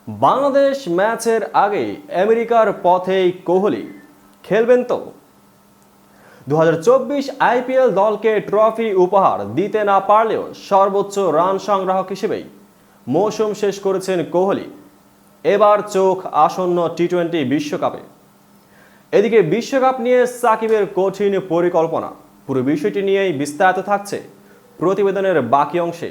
বাংলাদেশ ম্যাচের আগেই আমেরিকার পথেই কোহলি খেলবেন তো। 2024 আইপিএল দলকে ট্রফি উপহার দিতে না পারলেও সর্বোচ্চ রান সংগ্রাহক হিসেবেই মৌসুম শেষ করেছেন কোহলি। এবার চোখ আসন্ন টি-20 বিশ্বকাপে। এদিকে বিশ্বকাপ নিয়ে সাকিবের কঠিন পরিকল্পনা, পুরো বিষয়টি নিয়েই বিস্তারিত থাকছে প্রতিবেদনের বাকি অংশে।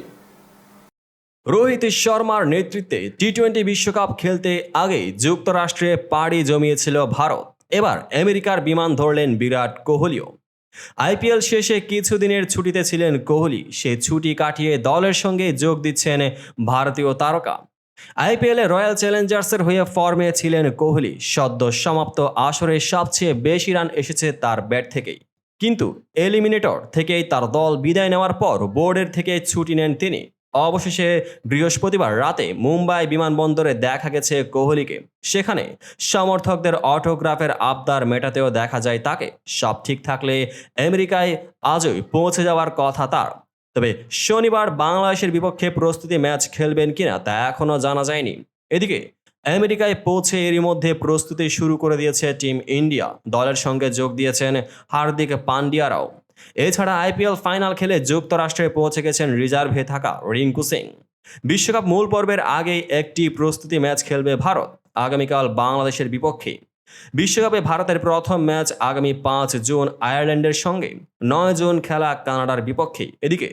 রোহিত শর্মার নেতৃত্বে টি-20 বিশ্বকাপ খেলতে আগেই যুক্তরাষ্ট্রে পাড়ি জমিয়েছিল ভারত। এবার আমেরিকার বিমান ধরলেন বিরাট কোহলিও। আইপিএল শেষে কিছুদিনের ছুটিতে ছিলেন কোহলি। সে ছুটি কাটিয়ে দলের সঙ্গে যোগ দিচ্ছেন ভারতীয় তারকা। আইপিএলে রয়্যাল চ্যালেঞ্জার্সের হয়ে ফর্মে ছিলেন কোহলি। সদ্য সমাপ্ত আসরে সবচেয়ে বেশি রান এসেছে তার ব্যাট থেকেই, কিন্তু এলিমিনেটর থেকেই তার দল বিদায় নেওয়ার পর বোর্ডের থেকে ছুটি নেন তিনি। অবশেষে বৃহস্পতিবার রাতে মুম্বাই বিমানবন্দরে দেখা গেছে কোহলিকে। সেখানে সমর্থকদের অটোগ্রাফের আবদার মেটাতেও দেখা যায় তাকে। সব ঠিক থাকলে আমেরিকায় আজই পৌঁছে যাওয়ার কথা তার। তবে শনিবার বাংলাদেশের বিপক্ষে প্রস্তুতি ম্যাচ খেলবেন কিনা তা এখনও জানা যায়নি। এদিকে আমেরিকায় পৌঁছে এরই মধ্যে প্রস্তুতি শুরু করে দিয়েছে টিম ইন্ডিয়া। দলের সঙ্গে যোগ দিয়েছেন হার্দিক পান্ডিয়ারাও। এছাড়া আইপিএল ফাইনাল খেলে যুক্তরাষ্ট্রে পৌঁছে গেছেন রিজার্ভে থাকা রিঙ্কু সিং। বিশ্বকাপ মূল পর্বের আগেই একটি প্রস্তুতি ম্যাচ খেলবে ভারত, আগামীকাল বাংলাদেশের বিপক্ষে। বিশ্বকাপে ভারতের প্রথম ম্যাচ আগামী 5 জুন আয়ারল্যান্ডের সঙ্গে, 9 জুন খেলা কানাডার বিপক্ষে। এদিকে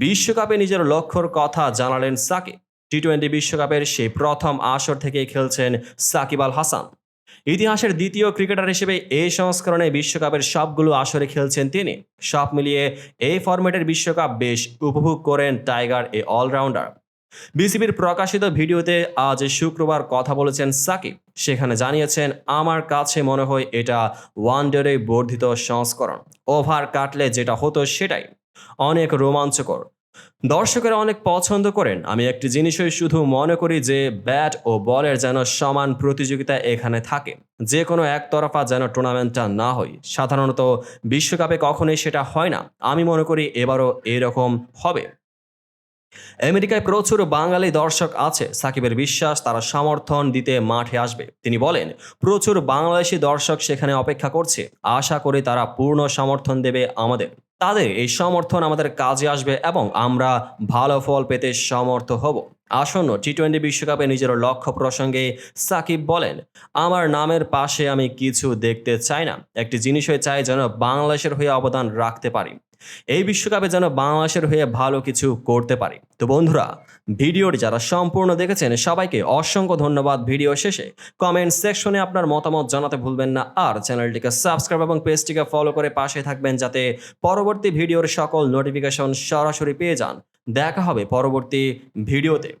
বিশ্বকাপে নিজের লক্ষ্যর কথা জানালেন সাকিব। টি-20 বিশ্বকাপের সেই প্রথম আসর থেকেই খেলছেন সাকিব আল হাসান। ইতিহাসের দ্বিতীয় ক্রিকেটার হিসেবে এই সংস্করণে বিশ্বকাপের সবগুলো আসরে খেলছেন তিনি। সব মিলিয়ে এই ফরম্যাটের বিশ্বকাপ বেশ উপভোগ করেন টাইগার এই অলরাউন্ডার। বিসিবির প্রকাশিত ভিডিওতে আজ শুক্রবার কথা বলেছেন সাকিব। সেখানে জানিয়েছেন, আমার কাছে মনে হয় এটা ওয়ানডেরে বর্ধিত সংস্করণ। ওভার কাটলে যেটা হতো সেটাই, অনেক রোমাঞ্চকর। দর্শকেরা অনেক পছন্দ করেন। আমি একটি জিনিসই শুধু মনে করি যে ব্যাট ও বলের যেন সমান প্রতিযোগিতা এখানে থাকে, যে কোনো একতরফা যেন টুর্নামেন্টটা না হয়। সাধারণত বিশ্বকাপে কখনোই সেটা হয় না। আমি মনে করি এবারও এরকম হবে। আমেরিকায় প্রচুর বাঙালি দর্শক আছে। সাকিবের বিশ্বাস তারা সমর্থন দিতে মাঠে আসবে। তিনি বলেন, প্রচুর বাংলাদেশি দর্শক সেখানে অপেক্ষা করছে। আশা করি তারা পূর্ণ সমর্থন দেবে আমাদের। তাদের এই সমর্থন আমাদের কাজে আসবে এবং আমরা ভালো ফল পেতে সমর্থ হব। আসন্ন টি-20 বিশ্বকাপে নিজের লক্ষ্য প্রসঙ্গে সাকিব বলেন, আমার নামের পাশে আমি কিছু দেখতে চাই না। একটি জিনিসই চাই, যেন বাংলাদেশের হয়ে অবদান রাখতে পারি। এই বিশ্বকাপে যেন বাংলাদেশের হয়ে ভালো কিছু করতে পারি। তো বন্ধুরা, ভিডিওটি যারা সম্পূর্ণ দেখেছেন সবাইকে অসংখ্য ধন্যবাদ। ভিডিও শেষে কমেন্ট সেকশনে আপনার মতামত জানাতে ভুলবেন না। আর চ্যানেলটিকে সাবস্ক্রাইব এবং পেজটিকে ফলো করে পাশে থাকবেন, যাতে পরবর্তী ভিডিওর সকল নোটিফিকেশন সরাসরি পেয়ে যান। দেখা হবে পরবর্তী ভিডিওতে।